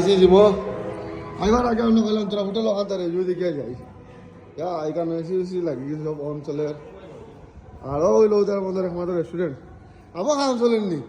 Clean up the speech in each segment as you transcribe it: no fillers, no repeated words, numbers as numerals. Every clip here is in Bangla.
যাব আইবার আগে অন্য গেলাম তোরা হোটেল ওখান রিভিউ দেখে যাই এখানে এসি লাগি সব অঞ্চলের আরও ওই লোকদের মধ্যে একমাত্র রেস্টুরেন্ট আবার খাম চলেননি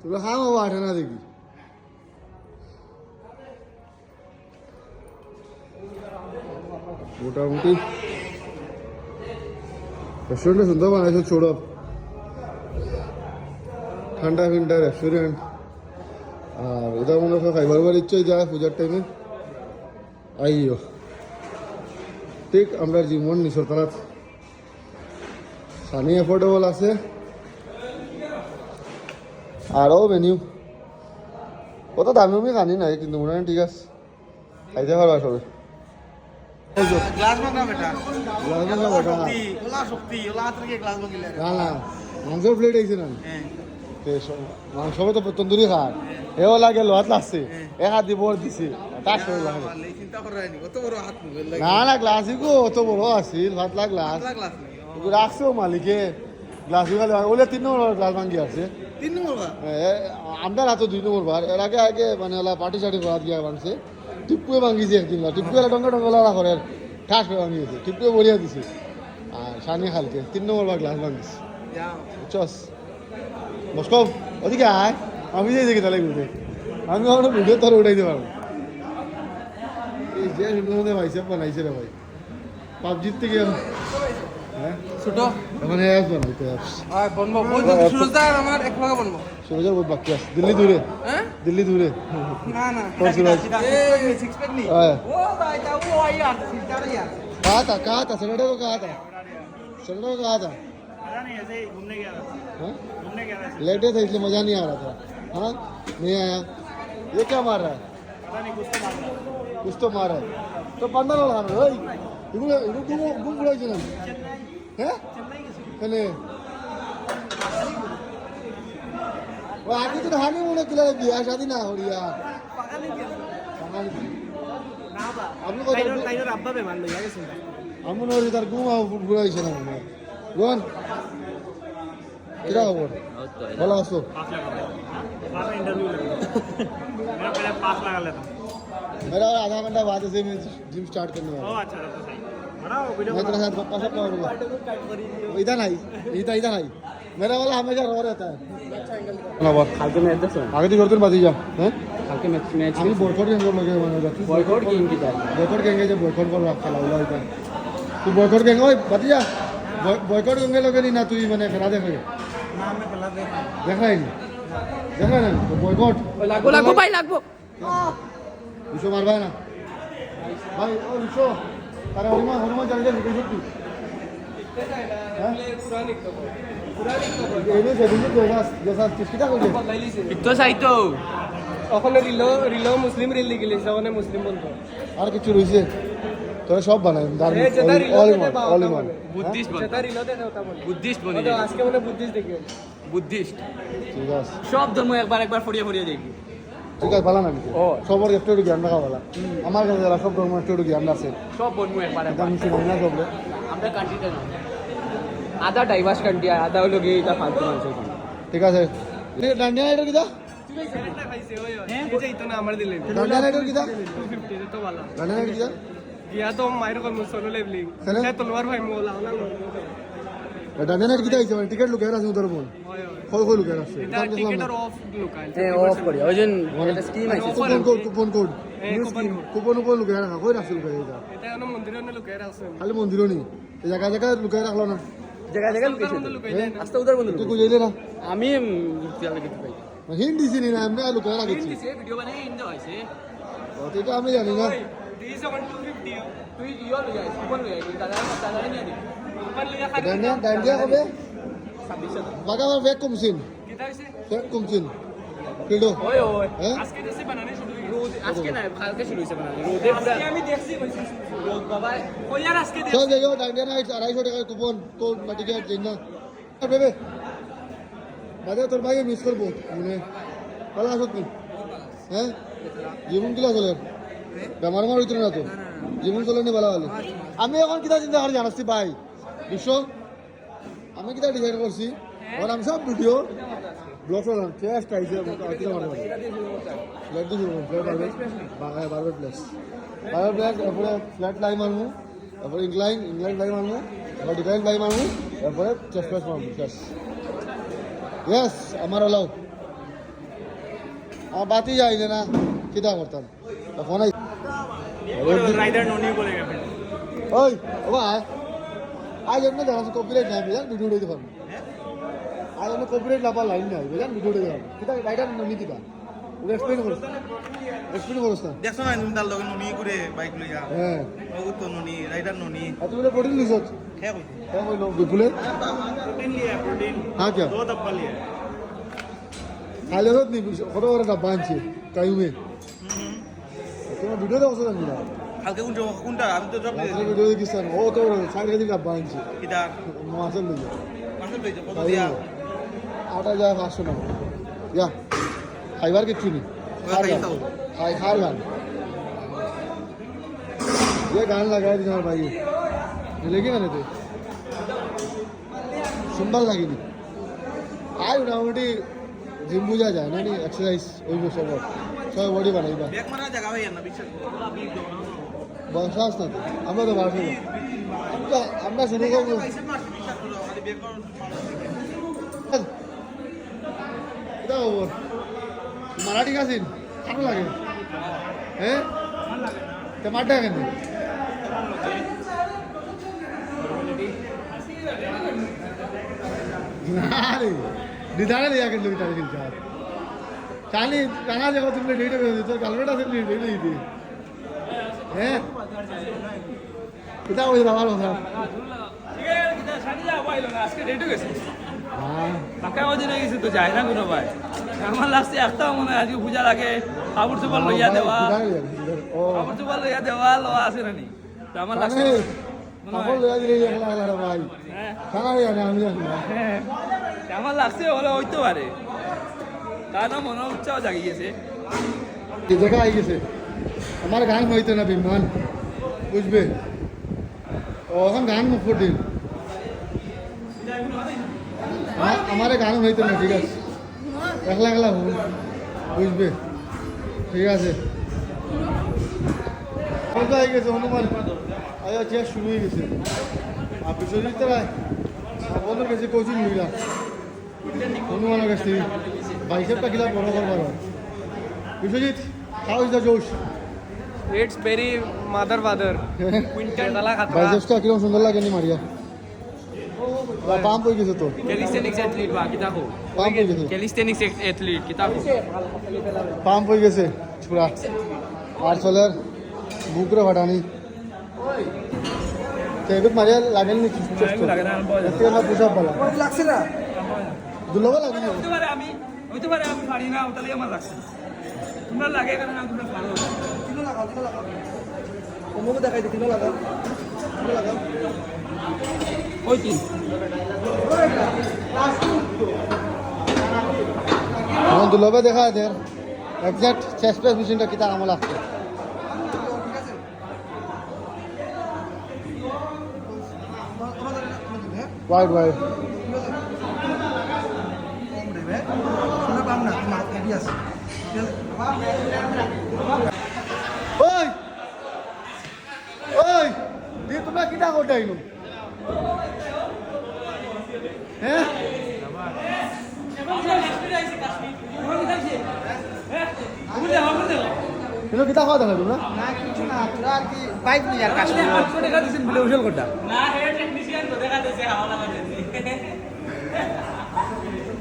তোরা খাম আবার আঠে না দেখি মোটামুটি রেস্টুরেন্টে সুন্দর বানাইছে ছোট ঠান্ডা ফিন্ডা রেস্টুরেন্ট আর এটার মধ্যে খাইবার ইচ্ছে যায় পূজার টাইমে আইও ঠিক আমরা জীবন নিচরতলাত সানি অ্যাফোর্ডেবল আছে আরও মেনিউ কত দামি আমি জানি নাই কিন্তু মনে হয় ঠিক আছে খাইতে পারবা সবে মাংসের প্লেট আইছে না মাংস তো তন্দুরি খার এও লাগে লোহাত লাগছে এক হাত দিয়ে বড় দিছে না না গ্লাসই গো অত বড় আছিল ভাতলা গ্লাস রাখছেও মালিকে গ্লাস ওলে 3 নম্বর গ্লাস ভাঙ্গি আছে আমরা রাত 2 নম্বর বার এর আগে আগে মানে ওলা পার্টি সার্টি করা দিয়ে ভাঙছে টিপুয়ে ভাঙ্গিছে একদিন টিপুয়ে ডঙ্গা ডঙ্গা করে ঠাস করে ভাঙিয়েছে টিপুয়ে বলিয়া দিছে আর সানি খালকে 3 নম্বর বার গ্লাস ভাঙিছে বুঝছস মস্কো ওদিকে আয় আমি যাই দেখি তাহলে ঘুরতে আমি আমার ভিডিও তোর উঠাইতে পারবো এই যে সুন্দর ভাইসাব বানাইছে রে ভাই পাবজির থেকে হ্যাঁ ছোট এখন অ্যাপস বানাইতে অ্যাপস আর বনবো সুরজার আমার এক ভাগে বনবো সুরজার বহুত বাকি আছে দিল্লি দূরে হ্যাঁ দিল্লি দূরে না না সুরজ এই সিক্স প্যাক নি ও ভাই তা ও আই আর সিটার यार कहा था सैटरडे को कहा था सैटरडे को कहा था पता नहीं ऐसे ही घूमने गया था हाँ घूमने गया था लेटे थे इसलिए मजा नहीं आ रहा था हाँ नहीं आया ये क्या मार रहा है पता नहीं कुछ तो मार रहा कुछ तो मारा है तो पंद्रह लगा रहा है घूम बुढ़ाई चला है पहले वो आगे तो हानि होने के लिए बियाह शादी ना हो रही यार আপনি কত टाइगर अब्बा पे मान लो यार सुन আমন ওর তার ঘুম বুড়াইছে না মনে রোহন কিরা খবর ভালো আছো 5 लगा बाद में इंटरव्यू लगा मेरा पहले 5 लगा लेता मेरा और आधा घंटा बाद से मैं जिम स्टार्ट करने वाला ओ अच्छा तब तो सही बड़ा वो वीडियो मैं तेरे साथ गप्पा सब करूंगा इधर नहीं इधर नहीं मेरा वाला हमेशा रो रहता है ना बात কালকে ম্যাচ দেখছো आगे दी करते बात जा हैं কালকে ম্যাচ আমি বয়কট কেন লগে মানে যাচ্ছি বয়কট কি ইনকি তাই বয়কট কেন যে বয়কট কর রাখা লাগলো এটা তুই বয়কট কেন ওই বাতি যা বয়কট কেন লগে নি না তুই মানে খেলা দেখে नाम में गलत দেখাই নি দেখা না বয়কট লাগবো লাগবো ভাই লাগবো দুশো মারবা না ভাই ও দুশো তারা হনুমান চালিয়ে নিতে সত্যি তো চাইতো ওখানে রিল মুসলিম রিল লিখিলে ওখানে মুসলিম বলতো আর কিছু রয়েছে তোরা সব বানাই অল ইন বুদ্ধিস্ট বল যেটা রিল দেখে ওটা বল বুদ্ধিস্ট বলি আজকে মনে বুদ্ধিস্ট দেখি বুদ্ধিস্ট ঠিক আছে সব ধর্ম একবার ফড়িয়ে ফড়িয়ে দেখি ঠিক আছে ভালো না কিছু সবার একটু একটু জ্ঞান রাখা ভালো আমার কাছে যারা সব ধর্ম একটু একটু জ্ঞান আছে সব বলবো একবার মিশে না সব আমরা কান্ট্রিতে না আধা ডাইভার্স কান্ট্রি আধা হলো গিয়ে এটা ফালতু মানুষের ঠিক আছে ডান্ডিয়া এটা কিদা ডান্ডিয়া এটা কিদা ডান্ডিয়া এটা কিদা গিয়া তো মাইর কল মুসলো লেভলি সে তলোয়ার ভাই মোলা ওনা ডান্ডিয়া এটা কিদা হইছে মানে টিকেট লুকায় আছে উদর বল কই লুকায় আছে এটা টিকেট অফ লুকায় অফ করি ওইজন একটা স্কিম আছে কুপন কোড কুপন লুকায় রাখা কই রাখছে লুকায় এটা এটা কোন মন্দিরে লুকায় রাখছে খালি মন্দিরও নি জায়গা জায়গা লুকায় রাখলো না জায়গা লুকাইছে আস্তে উদার বন্ধু তুই কই যাইলে না আমি চলে গেছি ভাই হিন্দি চিনি না আমরা লুকায় রাখছি ভিডিও বানাই হিন্দি হইছে এটা আমি জানি না দিস 250 তুই ইও লই যাইস কোন লই যাইস দাদা নিয়ে দি কোন লই যা ডান্ডিয়া হবে 26 বাগা আমার ব্যাগ কমছিন কিটা হইছে ব্যাগ কমছিন কিলো ওই হ্যাঁ আজকে দেশে বানানি শুরু রোদ আজকে না কালকে শুরু হইছে বানানি রোদে পুরো আমি দেখছি রোদ বাবা ওই আর আজকে সব জায়গায় ডান্ডিয়া না 250 টাকা কুপন কোড টিকেট দিন না বেবে বাজে তোর ভাই মিস করবো মনে ভালো আসো তুই হ্যাঁ জীবন কিলা চলে বেমার আমার হইতো না তো জীবন চলে নি ভালো ভালো আমি এখন কিতা চিন্তা করে জানাচ্ছি ভাই বিশ্ব আমি কিতা ডিজাইন করছি আর আমি সব ভিডিও ব্লক করলাম টেস্ট আইছে কিটা মারবো ফ্ল্যাট দিয়ে শুরু ফ্ল্যাট বারবার প্লেস তারপরে ফ্ল্যাট লাই মারবো তারপরে ইংলাইন লাই মারবো তারপরে ডিক্লাইন লাই মারবো তারপরে চেস্ট প্রেস মারবো শেষ ইয়েস আমার ওলাও আমার বাতি যাই না কিটা করতাম ফোন আই রাইডার ননি বলে গেছে ওই ও ভাই আজ এমনি দেখা কপিরাইট নাই বুঝলেন ভিডিও দিতে পারবো আজ এমনি কপিরাইট লাপার লাইন নাই বুঝলেন ভিডিও দিতে পারবো কিটা রাইডার ননি দিবা ওটা এক্সপ্লেন করছ না দেখছো না তুমি তার লগে ননি করে বাইক লইয়া হ্যাঁ বহুত তো ননি রাইডার ননি আর তুমি প্রোটিন লিছত খেয়ে কইছো হ্যাঁ কইলো বিপুলে प्रोटीन लिया प्रोटीन হ্যাঁ क्या 2 डब्बा लिया খাইলে হোক নি কত বড় ডাব্বা আনছে কাইমে তোমার ভিডিও দেখছো না কালকে কোনটা আমি তো জব রাত্রে ভিডিও দেখিস না ও তো সাইড কেজি ডাব্বা আনছে কিটা মাছের লইয়া মাসে লইছো কত দিয়া আটা যায় 500 টাকা ইয়া খাইবার কিচ্ছু নেই খার গান ये गान लगाया थी हमारे भाई लेकिन मैंने तो सुंदर लगी नहीं आय मोटामुटी जिम बुझा जाए ना नहीं एक्सरसाइज वही सब सब बॉडी बनाई बात ব্যাগ মারা জায়গা ভাই না বিশ্বাস বসাস না তো আমরা তো বাসো আমরা শুরু করবো পয়সা মারছি বিশ্বাস করো আরে ব্যাগ কর এটা খবর মারাঠি কাছিন ভালো লাগে হ্যাঁ টমাটা কেন নারে নিদানে লিয়া কেন লিটা দিল চার চালি কানা দেখো তুমি ডেটে বেরিয়ে তোর গালবেটা আছে ডেটে দিতে হ্যাঁ কিটা ওই দাবার কথা আজকে ডেটে গেছে হ্যাঁ টাকা ওই দিনে গেছে তো যায় না কোনো ভাই আমার লাগছে একটাও মনে হয় আজকে পূজা লাগে কাপড় চোপড় লইয়া দেওয়া ও কাপড় চোপড় লইয়া দেওয়া লওয়া আছে না নি তো আমার লাগছে কাপড় লইয়া দিলে একলা একলা ভাই হ্যাঁ খানা জানে আমি জানি না হ্যাঁ আমার লাগছে হলে হইতে পারে তার না মনে উৎসাহ জাগিয়েছে দেখা আই গেছে আমার গান হইতো না বিমান বুঝবে ওখান গান মুখ দিন আমার গান হইতো না ঠিক আছে একলা একলা হবো বুঝবে ঠিক আছে কত হয়ে গেছে হনুমান আয়া চেয়ার শুরু হয়ে গেছে আর পিছনে তারা বন্ধুর কাছে কোচিং নিলাম হনুমানের কাছ থেকে বাইসেপটা কিলা বড় করবার বিশ্বজিৎ হাউ ইজ দ্য জোশ it's very mother father quintal ডালা বাইসেপটা কিরকম সুন্দর লাগে নি মারিয়া পাম্প হয়ে গেছে তো ক্যালিস্টেনিক্স অ্যাথলিট বা কিতাবো পাম্প হয়ে গেছে ক্যালিস্টেনিক্স অ্যাথলিট কিতাবো পাম্প হয়ে গেছে পুরা আর চলের বুকরে ফাটানি এগুলো মারিয়া লাগেন নি পুষাপ বলা লাগছে না দুলাবা লাগে না হইতে পারে আমি পারি না তাহলে আমার লাগছে তোমরা লাগে কেন না তোমরা পারো অমুকে দেখাই দিছিল লাগা ওই কি আমার দুলাবে দেখা দেয় এক্সাক্ট চেস্ট প্রেস মেশিনটা কিতা আমল আছে ওয়াইড ওয়াইড শুনে পাম না তোমার এডি আছে ওই ওই দিয়ে তোমরা কিটা করতে আইনো হ্যাঁ কিন্তু কিতা খাওয়া দেখা তোমরা না কিছু না তোরা আর কি বাইক নিয়ে আর কাজ টাকা দিছেন বলে উশাল করতা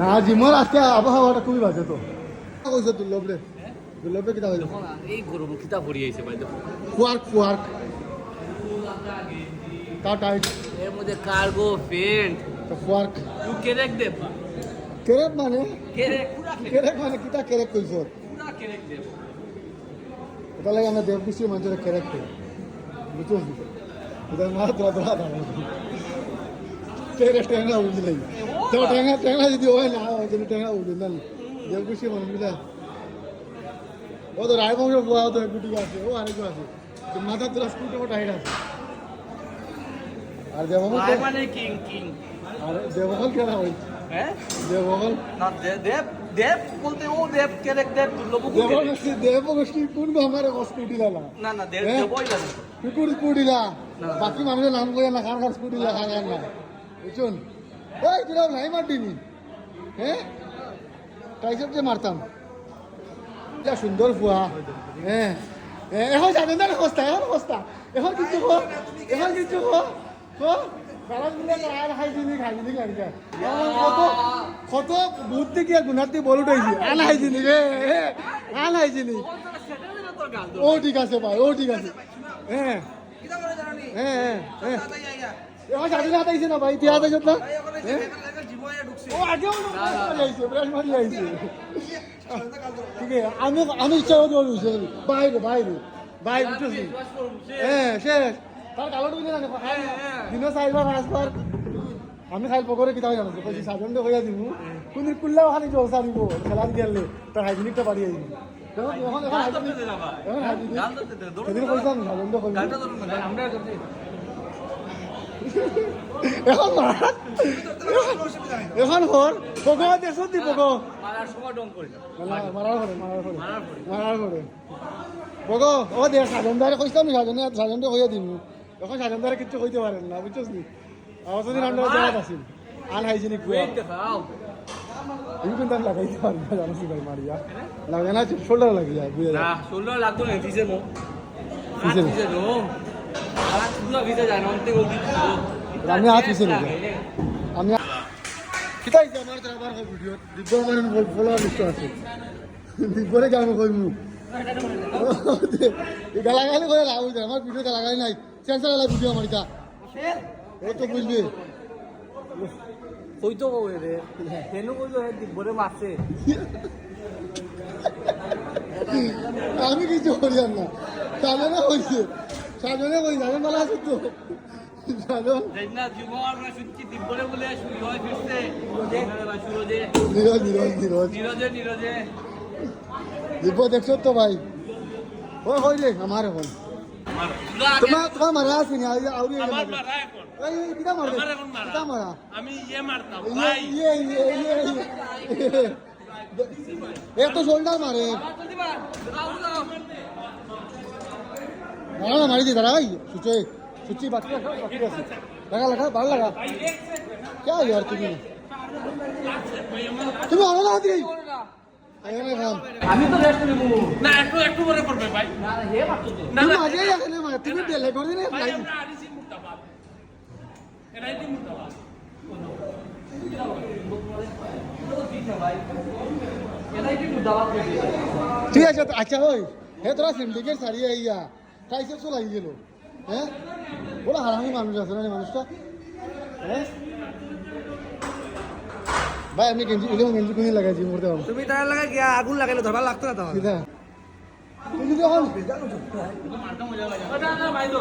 না জিমর আজকে আবহাওয়াটা খুবই বাজে তো কইছে দুর্লভরে দুর্লভরে কিতা হইলো এই গরম কিতা পড়ি আইছে ভাই দেখো ফুয়ার্ক তা টাইট এর মধ্যে কার্গো প্যান্ট তো ফুয়ার্ক তুই কেরেক দে কেরেক মানে কেরেক পুরা কেরেক মানে কিতা কেরেক কইছ পুরা কেরেক দে এটা লাগে আমরা দেবকুশি মানুষের কেরেক করি বুঝছো এটা মার তোরা তোরা দাঁড়ানো টেঙ্গা উঠলে তো টেঙ্গা যদি হয় না হয় যদি টেঙ্গা উঠবে না দেবকুশি মানুষগুলা ও তো রায়বংশ পোয়া তো এক গুটি আছে ও আরেকটু আছে মাথা তোরা স্কুলটা টাইট আছে আর দেবমল মানে কিং আর দেবমল কেনা ওই হ্যাঁ দেব বল না দেব দেব বলতে ও দেব কেরেক দেব দুর্লভ দেব গোষ্ঠী কোন আমার স্কুটি লালা না না দেব হ্যাঁ? দেবই লাগে কুকুর স্কুটি লা বাকি মানুষের নাম করে না খান স্কুটি লা খান না বুঝুন ওই তোরা নাই মারদিনি হ্যাঁ টাইসব যে মারতাম যা সুন্দর ফুয়া হ্যাঁ এখন জানেন না অবস্থা এখন কিছু এখন কিছু হাইজিনিক লাগে কত বুধ থেকে গুণার্থী বল উঠাইছি আনহাইজিনিক আনহাইজিনিক ও ঠিক আছে ভাই ও ঠিক আছে হ্যাঁ কিটা করে জানি হ্যাঁ হ্যাঁ তাই আইয়া এখন জানি না পাইছে না ভাই ইতিহাস আছে না তাই ওখানে লেভেল জীবনে ঢুকছে ও আগেও আইছে ব্রাশ মারি আইছে ঠিক আছে আমি ইচ্ছা করে বলছি বাইরে উঠেছি হ্যাঁ শেষ তার কালো ঢুকে না দিন চাইবার পাঁচবার আমি খাইল পকরে কিতাব জানাচ্ছি কইছি সাজন তো হইয়া দিব কোন কুল্লা ওখানে জলসা দিব খেলার গেলে তার হাইজিনিকটা বাড়িয়ে দিব এখন সেদিন কইতাম সাজন তো কইছি এখন মার এখন হর পকো দেখছ দি পকো মারার সময় ডং করে মারার পরে পকো ও দেখ সাজনদারে কইতাম নি সাজনটা হইয়া দিন এখন সাজনদারে কিচ্ছু কইতে পারেন না বুঝছস নি আমার যদি রান্না জায়গা আছিল আনহাইজিনিক বুয়া এই কিন্তু আমি লাগাইতে পারি না জানিস ভাই মারিয়া লাগে না শোল্ডার লাগে যায় বুঝা না শোল্ডার লাগতো না ভিজে নো ভিজে নো? ভিজে নো আর পুরো ভিজে যায় না অন্তে গল দিত আমি হাত পিছে নেব আমি কিতাই যে আমার তার আবার ভিডিও দিব্য আমার ফলোয়ার লিস্ট আছে দিব্যরে কি আমি কইমু গালাগালি করে লাভ হইছে আমার ভিডিও গালাগালি নাই সেন্সার লাগা ভিডিও আমার এটা ও তো বুঝবে কইতো কই রে কেন কইলো হে দিবরে মারছে আমি কিছু করিলাম না সাজনে কইছে সাজনে কই জানেন বলা আছে তো সাজন না জীবন আমরা শুনছি দিবরে বলে শুরু হয় ফিরছে সুরজে নিরজে দিব্য দেখছো তো ভাই ও হই রে আমার এখন তোমার মারা আছে নি আউরি আমার মারা এখন এই কিটা মারবে আমার এখন মারা। কিটা মারা আমি ইয়ে মারতাম ইয়ে ভাই এক তো শোল্ডার মারে মারা না মারি দি দাঁড়া ভাই সুচি বাকি আছে লাগা ভালো লাগা क्या यार তুমি আলো না দিই আয়নে খাম আমি তো রেস্ট নেব না একটু পরে করবে ভাই না হে মারতো তো না তুমি না আজই এখানে মার তুমি দেলে করে দিনে ভাই আমরা আরিসি মুর্দাবাদ এরাই দি মুর্দাবাদ এটাই কি দাওয়াত দিবি ঠিক আছে আচ্ছা ওই হে তোরা সিন্ডিকেট ছাড়িয়ে আইয়া কাইসে চলে আই গেল হ্যাঁ বলা হারামি মানুষ আছে না মানুষটা হ্যাঁ ভাই আমি গেঞ্জি কোনি লাগাইছি মরতে পারবো তুমি তার লাগা গিয়া আগুন লাগাইলে ধরবা লাগতো না তখন কিটা তুমি যখন ওটা না ভাই তো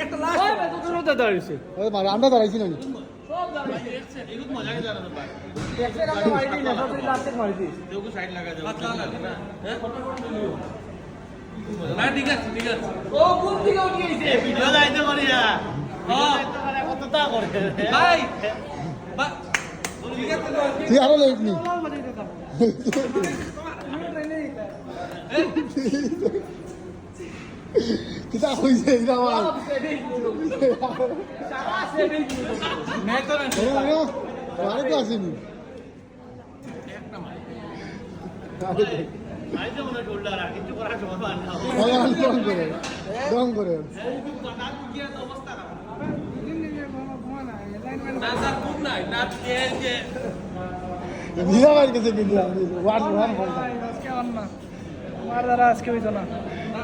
একটা লাস্ট ওই ভাই তো রোদা দাঁড়িয়েছে ওই মারা আমরা দাঁড়াইছি না সব দাঁড়িয়েছে এগুলো মজা কে জানা ভাই এক্সের আগে মারি দিই না সব লাস্টে মারি দিই দেখো সাইড লাগা যাবে পাতলা লাগে না হ্যাঁ না ঠিক আছে ও কোন দিকে উঠে গেছে ভিডিও যাইতে পারি না হ্যাঁ কতটা করে ভাই ঠিক আছে তুই আরো লেট নি কিটা হইছে এটা আমার সারা সেভেন मैं तो আরে তো আসেনি আইতে মনে শোল্ডার আর কিছু করার সময় পান না ডং করে না স্যার খুব নাই না এই যে ভিড়া বাইর গেছে কিন্তু আমি ওয়ান আজকে অন না আমার দ্বারা আজকে হইতো না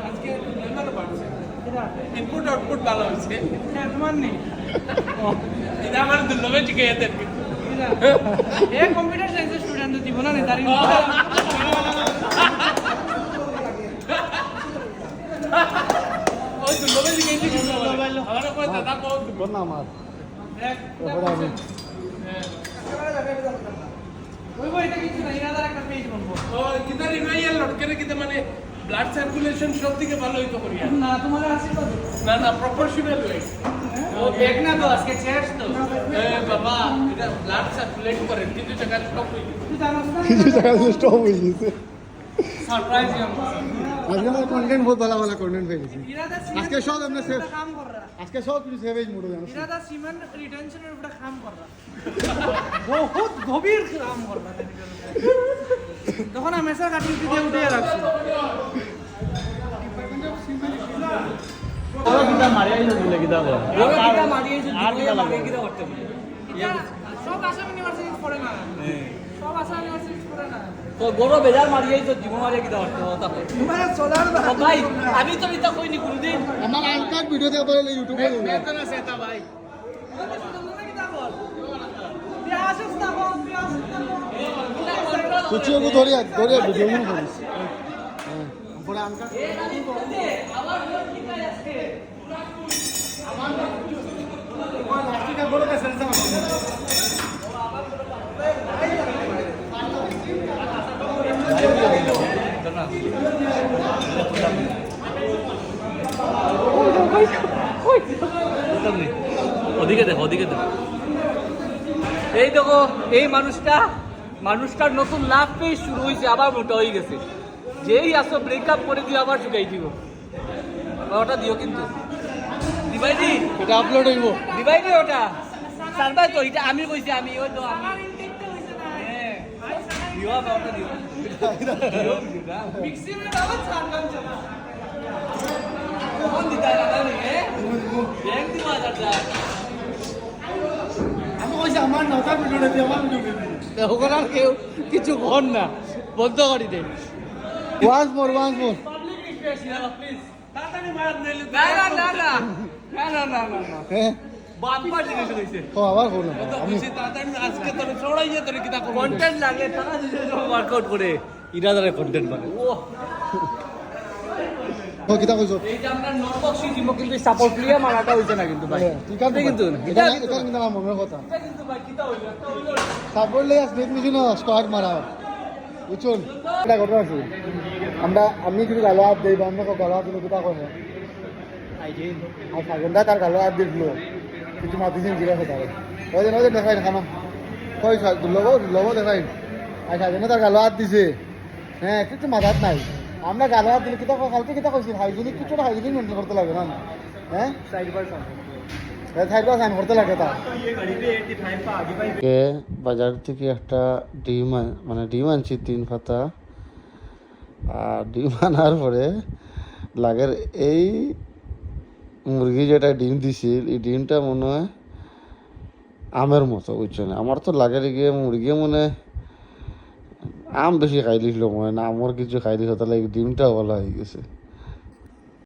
আজকে না তো পারছে ইনপুট আউটপুট ভালো হয়েছে তোমার নেই এটা আমার দুর্লভে শিখে যেতে এ কম্পিউটার সায়েন্সের স্টুডেন্ট দিব না তারি ওই দুর্লভে শিখে যেতে আমার কই দাদা কো কোন না আমার ওপরে আমি ওই বইটা কিছু না এরা দ্বারা একটা পেজ বানবো ও কিতা রিভাইয়াল লটকে কিতা মানে ব্লাড সার্কুলেশন সব থেকে ভালো হইতো করিয়া না তোমার আশীর্বাদ না না প্রপোর্শনাল ওয়েট ও দেখ না তো আজকে শেষ তো এ বাবা এটা ব্লাড সার্কুলেট করে কিন্তু টাকা স্টপ হয়ে গেছে তুই জানোস না কিছু টাকা স্টপ হয়ে গেছে সারপ্রাইজ আজকে আমার কন্টেন্ট বহুত ভালো ভালো কন্টেন্ট পেয়ে গেছি ইরাদা আজকে সব আমরা সেভ কাম কররা আজকে সব কিছু সেভেজ মোড়ে জানো ইরাদা সিমেন্ট রিটেনশনের উপরে কাম কররা বহুত গভীর কাম কররা তখন আমি মেসা কাটি দিয়ে উঠে রাখছি ওরা কিটা মারি আইলো বলে কিটা বল ওরা কিটা মারিয়েছে আর কিটা লাগে লাগবে এটা সব আসাম ইউনিভার্সিটি পড়ে না সব আসাম ইউনিভার্সিটি পড়ে না তো বড় বেজার মারিয়েছে জীবন মারিয়ে কিটা করতে তাকে তোমার সোলার ভাই আমি তো নিতা কইনি কোনদিন আমার আনকাট ভিডিও দেখতে পারলে ইউটিউবে বেতন আছে তা ভাই কিছু ধরে ধরে ভিডিও মনে করিস পরে আনকাট ওদিকে দেখো ওদিকে দেখো এই দেখো এই মানুষটার নতুন লাভ পেয়ে শুরু হয়েছে আবার মোটা হয়ে গেছে যেই আসো ব্রেকআপ করে দিয়ে আবার ঢুকাই দিব ওটা দিও কিন্তু দিবাই দি এটা আপলোড হইব দিবাই দি ওটা সারবাই তো এটা আমি কইছি আমি ওই তো আমি হ্যাঁ। দিও আবার ওটা দিও মিক্সি में डालो चार काम चला কোন দিতা জানি এক দিবা যাতা আমি কইছি আমার নটা ভিডিও দিয়ে আমার ভিডিও ওখানে আর কেউ কিছু কর না বন্ধ করি দে ওয়ান্স মোর পাবলিক রিকোয়েস্ট না প্লিজ তাড়াতাড়ি মার নিলে না না না না না না না না না হ্যাঁ বাম্পার জিনিস হইছে ও আবার কোন আমি তাড়াতাড়ি আজকে তোর ছড়াইয়ে তোর কিটা করব কন্টেন্ট লাগে টাকা দিতে ওয়ার্কআউট করে ইরাদারে কন্টেন্ট বানায় ও ও কিটা কইছো এই যে আমরা নরবক্সি দিব কিন্তু সাপোর্ট প্লেয়ার মারাটা হইছে না কিন্তু ভাই ঠিক আছে কিন্তু এটা এটা কিন্তু আমার মনের কথা এটা কিন্তু ভাই কিটা হইলো একটা হইলো সাপোর্ট লে স্পিড মেশিন স্কোয়াড মারা বুঝুন এটা ঘটনা আছে আমি যদি গালো হাত দেই আমরা গালো হাত দিলে কিটা করে আর সাগন্দা তার গালো হাত দিল কিছু মাতিছেন জিজ্ঞাসা তারে ওই যে দেখাই খানো কই লব দেখাই আর সাগন্দা তার গালো হাত দিছে হ্যাঁ কিছু মাথাত নাই আমরা গালো হাত দিলে কিতা কালকে কিতা কইছি হাইজিনিক কিছু হাইজিনিক মেনটেন করতে লাগে না হ্যাঁ সাইড করতে লাগে তা বাজার থেকে একটা ডিম মানে ডিম আনছি 3 পাতা আর ডিম আনার পরে লাগের এই মুরগি যেটা ডিম দিছিল এই ডিমটা মনে হয় আমের মতো বুঝছো না আমার তো লাগের গিয়ে মুরগি মনে হয় আম বেশি খাই দিছিল মনে না আমার কিছু খাই দিছিল তাহলে এই ডিমটা ভালো হয়ে গেছে